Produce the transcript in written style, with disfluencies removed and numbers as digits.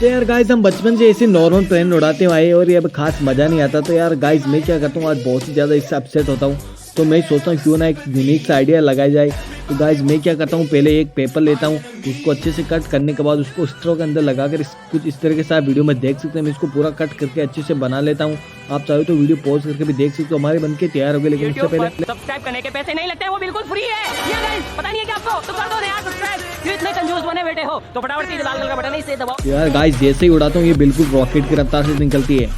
तो यार गाइस हम बचपन से ऐसे नॉर्मल प्लेन उड़ाते हुए आए और ये अब खास मजा नहीं आता। तो यार गाइस मैं क्या करता हूँ, आज बहुत ही ज़्यादा इससे अपसेट होता हूँ। तो मैं सोचता हूँ क्यों ना एक यूनिक सा आइडिया लगाया जाए। तो गाइस मैं क्या करता हूँ, पहले एक पेपर लेता हूँ, उसको अच्छे से कट करने के बाद उसको स्ट्रो के अंदर लगाकर कुछ इस तरह के साथ वीडियो में देख सकते हैं। मैं इसको पूरा कट करके अच्छे से बना लेता हूँ। आप चाहो तो वीडियो पॉज करके भी देख सकते हो। हमारे बनके तैयार हो गए, लेकिन उससे पहले सब्सक्राइब करने के पैसे नहीं लगते हैं, वो बिल्कुल फ्री है। ये गाइस पता नहीं है कि आपको, तो कर दो यार सब्सक्राइब। ये इतने कंजूस बने बैठे हो तो फटाफट से लाल कलर का बटन है, इसे दबाओ। यार गाइस जैसे ही उड़ाता हूँ ये बिल्कुल रॉकेट की रफ्तार से निकलती है।